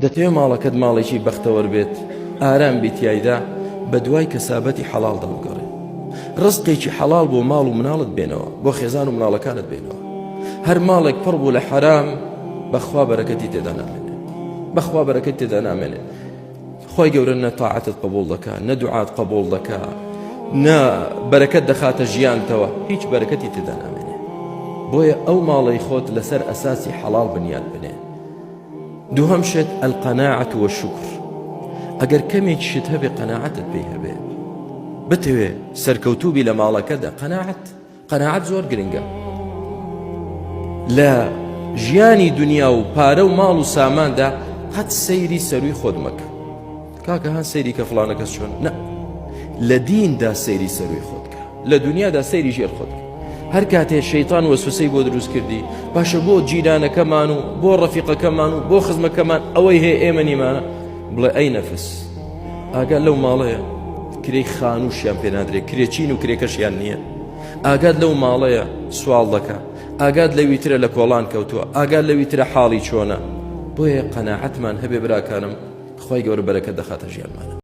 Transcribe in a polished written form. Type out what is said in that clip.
دەتەوێت ماڵەکەت ماڵێکی بەختەوەر بێت، ئارام بیت تایدا، بە دوای کەسابەتی حەڵاڵ دەڵگەڕێ. ڕزقێکی حەڵاڵ بۆ ماڵ و مناڵت بێنەوە، بۆ خێزان و مناڵەکانت بێنەوە. هەر ماڵێک پڕ بوو لە حەرام بەخوا بەرەکەتی تێدا نامێنێ، بەخوا بەرەکەت تێدا نامێنێ. خۆی گەورە نە تاعەتت قبوڵ دەکات، نە دوعات قبوڵ دەکات، نە بەرەکەت دەخاتە ژیانتەوە، هیچ بەرەکەتی تێدا نامێنێ. بۆیە ئەو ماڵەی خۆت لەسەر ئەساسی حەڵاڵ بنیاد بنێ. دووهەم شت القەناعەت وەشوکر. ئەگەر کەمێکی شت هەبێ قەناعەتت پێی هەبێ، بتەوێ سەرکەوتوبی لە ماڵەکەدا. قەناعەت زۆر گرنگە. لە ژیانی دنیا و پارە و ماڵ و ساماندا قەت سەیری سەروی خۆت مەکە. کاکە هەن سەیری کە فڵانە کەس چۆن، نە، لە دیندا سەیری سەروی خۆت کە، لە دنیادا سەیری ژێر خۆت کە. هەر کاتێ شەیطان وەسوسەی بۆ دروست کردی، باشە بۆ جیرانەکەمان و بۆ ڕەفیقەکەمان و بۆ خزمەکەمان ئەوەی هەیە ئێمە نیمانە، بڵێ ئەی نەفس، ئاگات لەو ماڵەیە کرێی خانووشیان پێ نادرێت، کرێچین و کرێکەشیان نییە. ئاگات لەو ماڵەیە سوال دەکا، ئاگات لەوی ترە لە کۆڵان کەوتووە، ئاگات لەوی ترە حاڵی چۆنە. بۆیە قەناعەتمان هەبێ براکانم، خۆی گەورە بەرەکەت دەخاتە ژیانمانە.